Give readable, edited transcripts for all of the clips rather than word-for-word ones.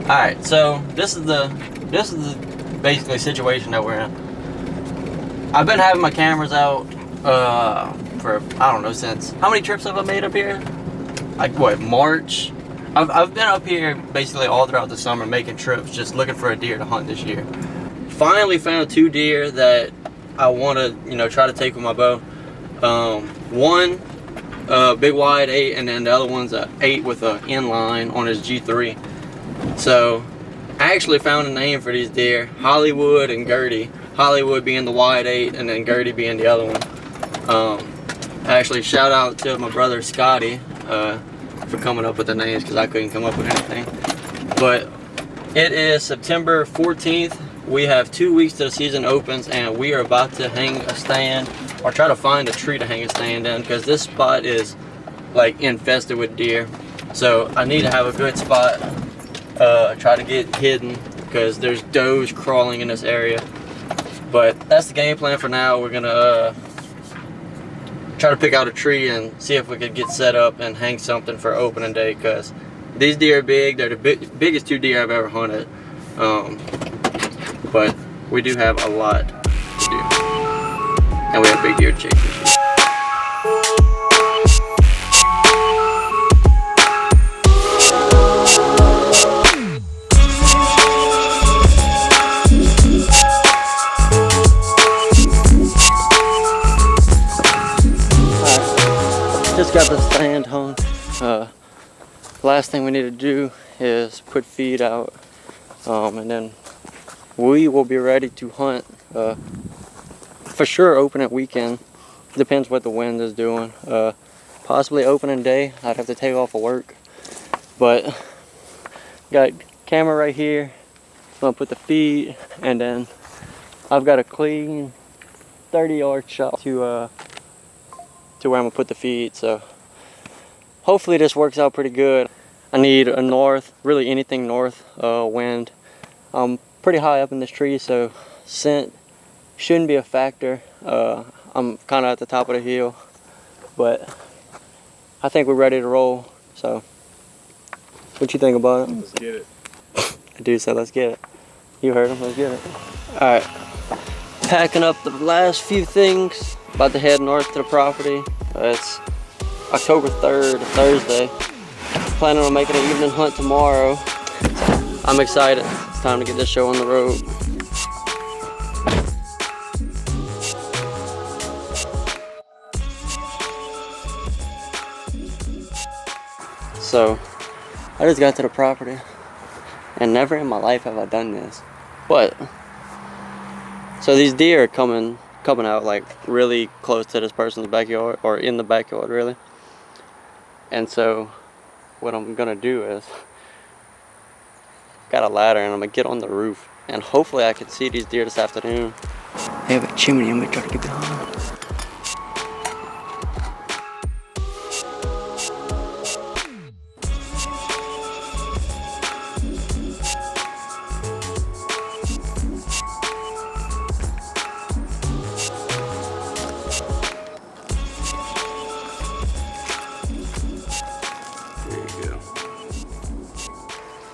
Alright, so this is the basically situation that we're in. I've been having my cameras out for, I don't know, since, how many trips have I made up here? Like what, March? I've been up here basically all throughout the summer making trips, just looking for a deer to hunt this year. Finally found 2 deer that I want to, you know, try to take with my bow. One big wide 8, and then the other one's a 8 with a inline on his G3. So I actually found a name for these deer: Hollywood and Gurdy. Hollywood being the wide 8, and then Gurdy being the other one. Actually, shout out to my brother Scotty for coming up with the names, because I couldn't come up with anything. But it is September 14th. We have 2 weeks till the season opens, and we are about to hang a stand, or try to find a tree to hang a stand in, because this spot is like infested with deer. So I need to have a good spot, try to get hidden, because there's does crawling in this area. But that's the game plan for now. We're gonna try to pick out a tree and see if we could get set up and hang something for opening day, because these deer are big. They're the biggest 2 deer I've ever hunted. But we do have a lot to do, and we have big deer to chase this year. Just got the stand hung. Last thing we need to do is put feed out, and then we will be ready to hunt. For sure opening weekend. Depends what the wind is doing. Possibly opening day. I'd have to take off of work. But got camera right here. I'm gonna put the feed, and then I've got a clean 30-yard shot to where I'm gonna put the feed. So hopefully this works out pretty good. I need a north, really anything north wind. I'm pretty high up in this tree, so scent shouldn't be a factor. I'm kind of at the top of the hill, but I think we're ready to roll. So what you think about it? Let's get it. The dude said let's get it. You heard him, let's get it. Alright, packing up the last few things, about to head north to the property. It's October 3rd, Thursday. Planning on making an evening hunt tomorrow. So I'm excited. It's time to get this show on the road. So I just got to the property, and never in my life have I done this. But so these deer are coming out like really close to this person's backyard, or in the backyard really. And so what I'm gonna do is, got a ladder, and I'm gonna get on the roof, and hopefully I can see these deer this afternoon. They have a chimney. I'm gonna try to get behind.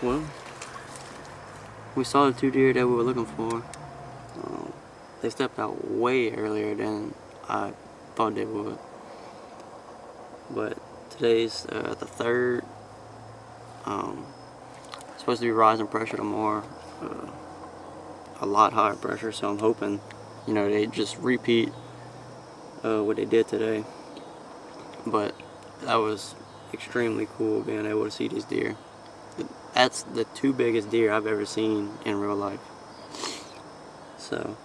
Well, we saw the 2 deer that we were looking for. They stepped out way earlier than I thought they would. But today's the 3rd. It's supposed to be rising pressure tomorrow. A lot higher pressure, so I'm hoping, you know, they just repeat what they did today. But that was extremely cool being able to see these deer. That's the 2 biggest deer I've ever seen in real life. So,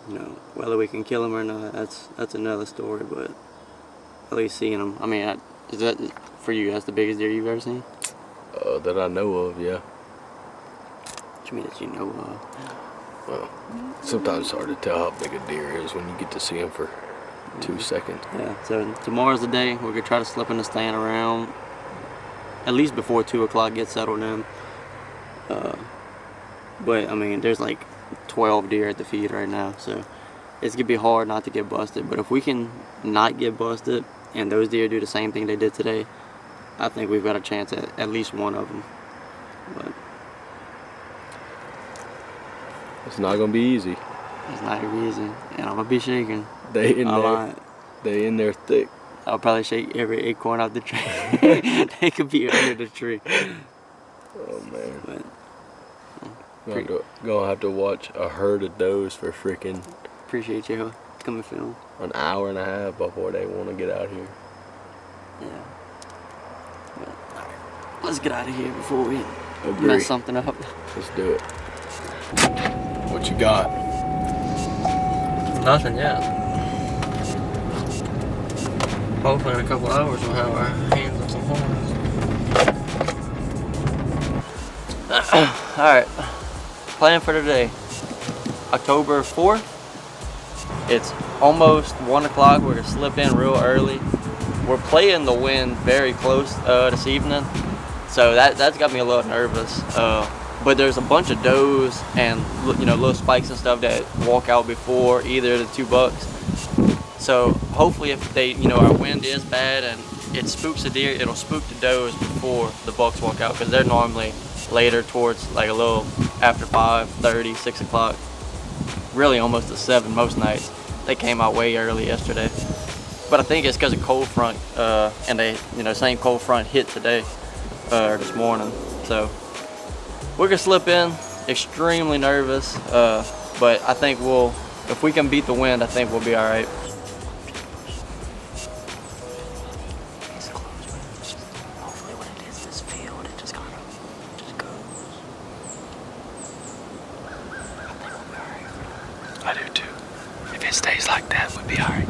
you know, whether we can kill them or not, that's another story. But at least seeing them. I mean, is that for you? That's the biggest deer you've ever seen? That I know of, yeah. What you mean that you know of? Well, sometimes it's hard to tell how big a deer is when you get to see him for 2 seconds. Yeah. So tomorrow's the day. We're gonna try to slip in the stand around at least before 2 o'clock gets settled in. But I mean, there's like 12 deer at the feed right now, so it's gonna be hard not to get busted. But if we can not get busted, and those deer do the same thing they did today, I think we've got a chance at least one of them. But It's not gonna be easy. It's not gonna be easy, and I'm gonna be shaking. They in a there. lot. They in there thick. I'll probably shake every acorn out the tree. They could be under the tree. Oh man. But, gonna have to watch a herd of does for freaking appreciate you coming film. an hour and a half before they want to get out here. Yeah. But, alright, let's get out of here before we Agree. mess something up. Let's do it. What you got? Nothing yet. Hopefully in a couple hours we'll have our hands on some horns. Alright. Plan for today. October 4th. It's almost 1 o'clock. We're gonna slip in real early. We're playing the wind very close this evening. So that's got me a little nervous. But there's a bunch of does and little spikes and stuff that walk out before either of the 2 bucks. So hopefully if our wind is bad and it spooks the deer, it'll spook the does before the bucks walk out, because they're normally later, towards like a little after 5:30, 6 o'clock. Really almost at 7 most nights. They came out way early yesterday. But I think it's because of cold front, and they, same cold front hit today, or this morning. So we're gonna slip in, extremely nervous, but I think if we can beat the wind, I think we'll be all right. Hopefully when it hits this field, it just kind of goes. I think we'll be all right. I do too. If it stays like that, we'll be all right.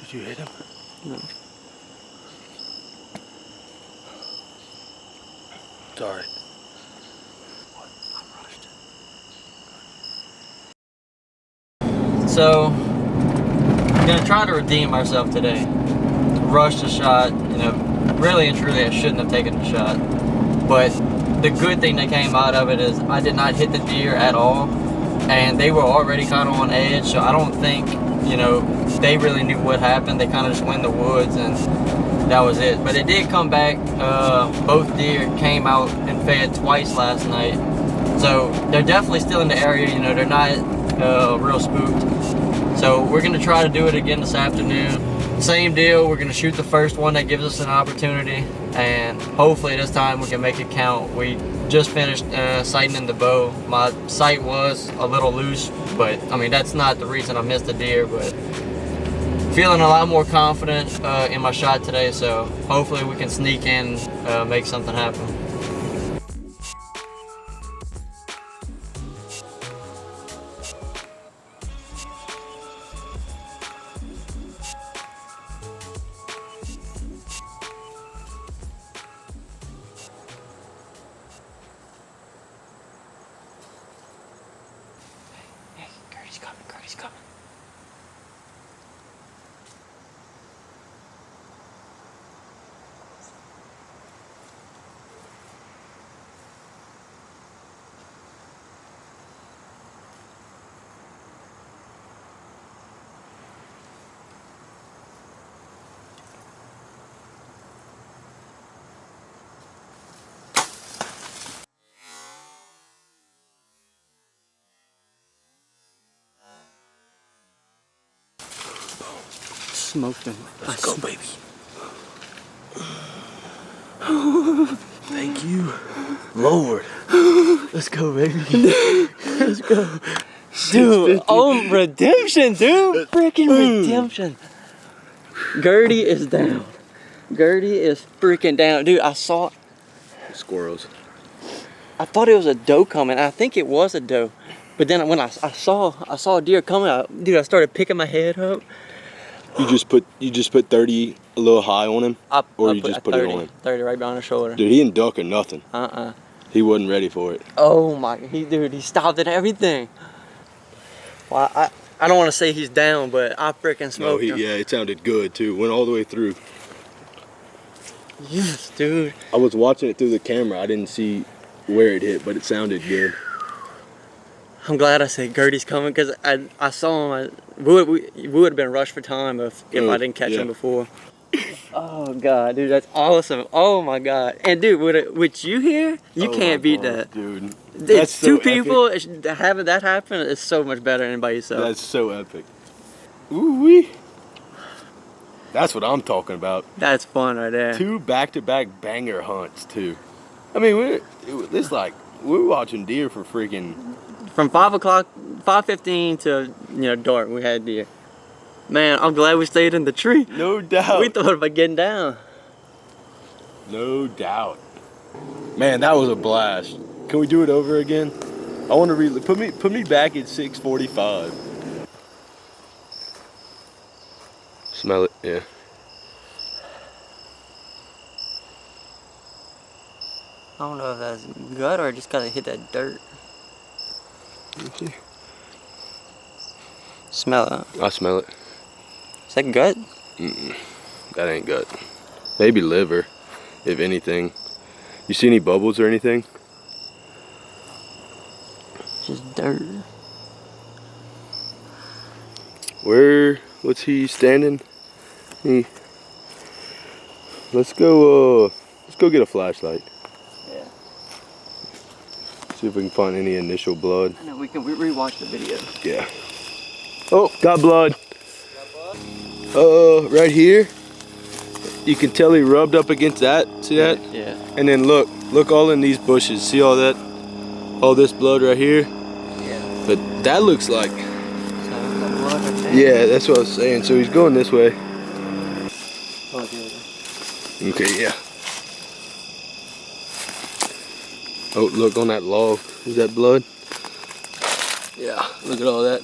Did you hit him? No. Sorry. So, I'm gonna try to redeem myself today. Rushed a shot, really and truly I shouldn't have taken the shot. But the good thing that came out of it is I did not hit the deer at all. And they were already kind of on edge, so I don't think you know, they really knew what happened. They kind of just went in the woods and that was it. But it did come back. Both deer came out and fed twice last night. So they're definitely still in the area, you know, they're not real spooked. So we're gonna try to do it again this afternoon. Same deal, we're gonna shoot the first one that gives us an opportunity, and hopefully this time we can make it count. We just finished sighting in the bow. My sight was a little loose, but I mean, that's not the reason I missed the deer, but feeling a lot more confident in my shot today, so hopefully we can sneak in, make something happen. Gurdy's coming. Smoked him. Let's go, baby. Thank you, Lord. Let's go, baby. Let's go. Dude, oh, redemption, dude. Freaking redemption. Gurdy is down. Gurdy is freaking down. Dude, I saw... Squirrels. I thought it was a doe coming. I think it was a doe. But then when I saw a deer coming out, dude, I started picking my head up. You just put 30 a little high on him, or you just put 30, it on him? 30 right behind the shoulder. Dude, he didn't duck or nothing. He wasn't ready for it. Oh my, dude, he stopped at everything. Well, I don't want to say he's down, but I freaking smoked him. Yeah, it sounded good too. Went all the way through. Yes, dude. I was watching it through the camera. I didn't see where it hit, but it sounded good. I'm glad I said Gurdy's coming, because I saw him. We would have been rushed for time if I didn't catch him before. Oh god, dude, that's awesome. Oh my god. And dude, with you here, you can't beat that. Dude. It's two people having that happen is so much better than by yourself. That's so epic. Ooh-wee. That's what I'm talking about. That's fun right there. 2 back-to-back banger hunts too. I mean, we're watching deer for freaking... From 5 o'clock, 5:15 to dark, we had deer. Man, I'm glad we stayed in the tree. No doubt. We thought about getting down. No doubt. Man, that was a blast. Can we do it over again? I want to put me back at 6:45. Smell it, yeah. I don't know if that's gut or just gotta hit that dirt. Let me see. Smell it. I smell it. Is that gut? That ain't gut. Maybe liver, if anything. You see any bubbles or anything? Just dirt. What's he standing? Let's go get a flashlight. Yeah. See if we can find any initial blood. I know, we can rewatch the video. Yeah. Oh, got blood. Right here. You can tell he rubbed up against that. See that? Yeah. And then look all in these bushes. See all that? All this blood right here? Yeah. But that looks like... So, the blood right there. Yeah, that's what I was saying. So he's going this way. Oh, yeah. Okay, yeah. Oh, look on that log. Is that blood? Yeah, look at all that.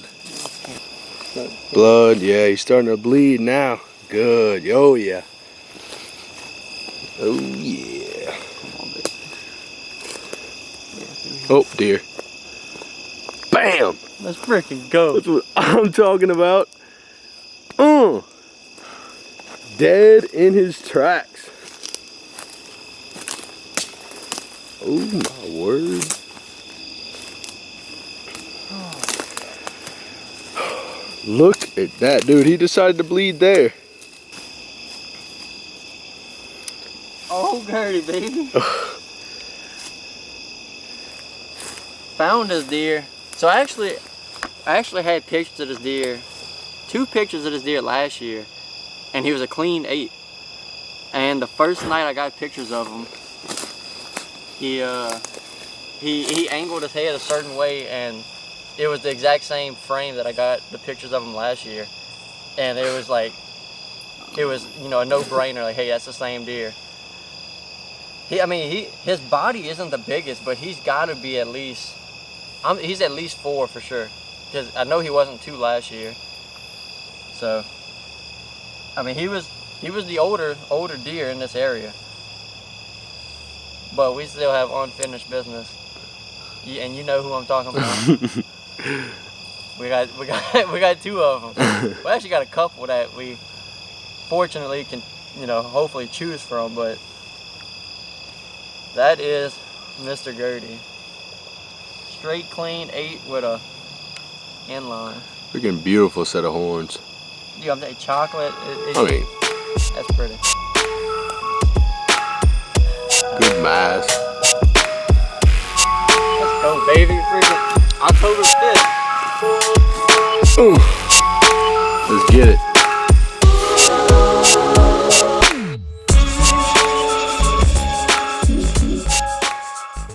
Blood, yeah, he's starting to bleed now. Good, oh yeah. Oh yeah. Oh dear. Bam! Let's freaking go. That's what I'm talking about. Dead in his tracks. Oh my word. Look at that, dude. He decided to bleed there. Oh, Gurdy, baby. Found his deer. So I actually had pictures of this deer, 2 pictures of this deer last year, and he was a clean 8. And the first night I got pictures of him, he angled his head a certain way, and it was the exact same frame that I got the pictures of him last year. And it was like, it was, you know, a no-brainer, like, hey, that's the same deer. His body isn't the biggest, but he's got to be at least, he's at least 4 for sure. Because I know he wasn't 2 last year. So, I mean, he was the older deer in this area. But we still have unfinished business. And you know who I'm talking about. we got 2 of them. We actually got a couple that we fortunately can, you know, hopefully choose from, but that is Mr. Gurdy. Straight clean 8 with a inline. Freaking beautiful set of horns. Yeah, I'm saying chocolate. That's pretty. Good mass. Let's go, baby. Freaking October 5th. Ooh. Let's get it.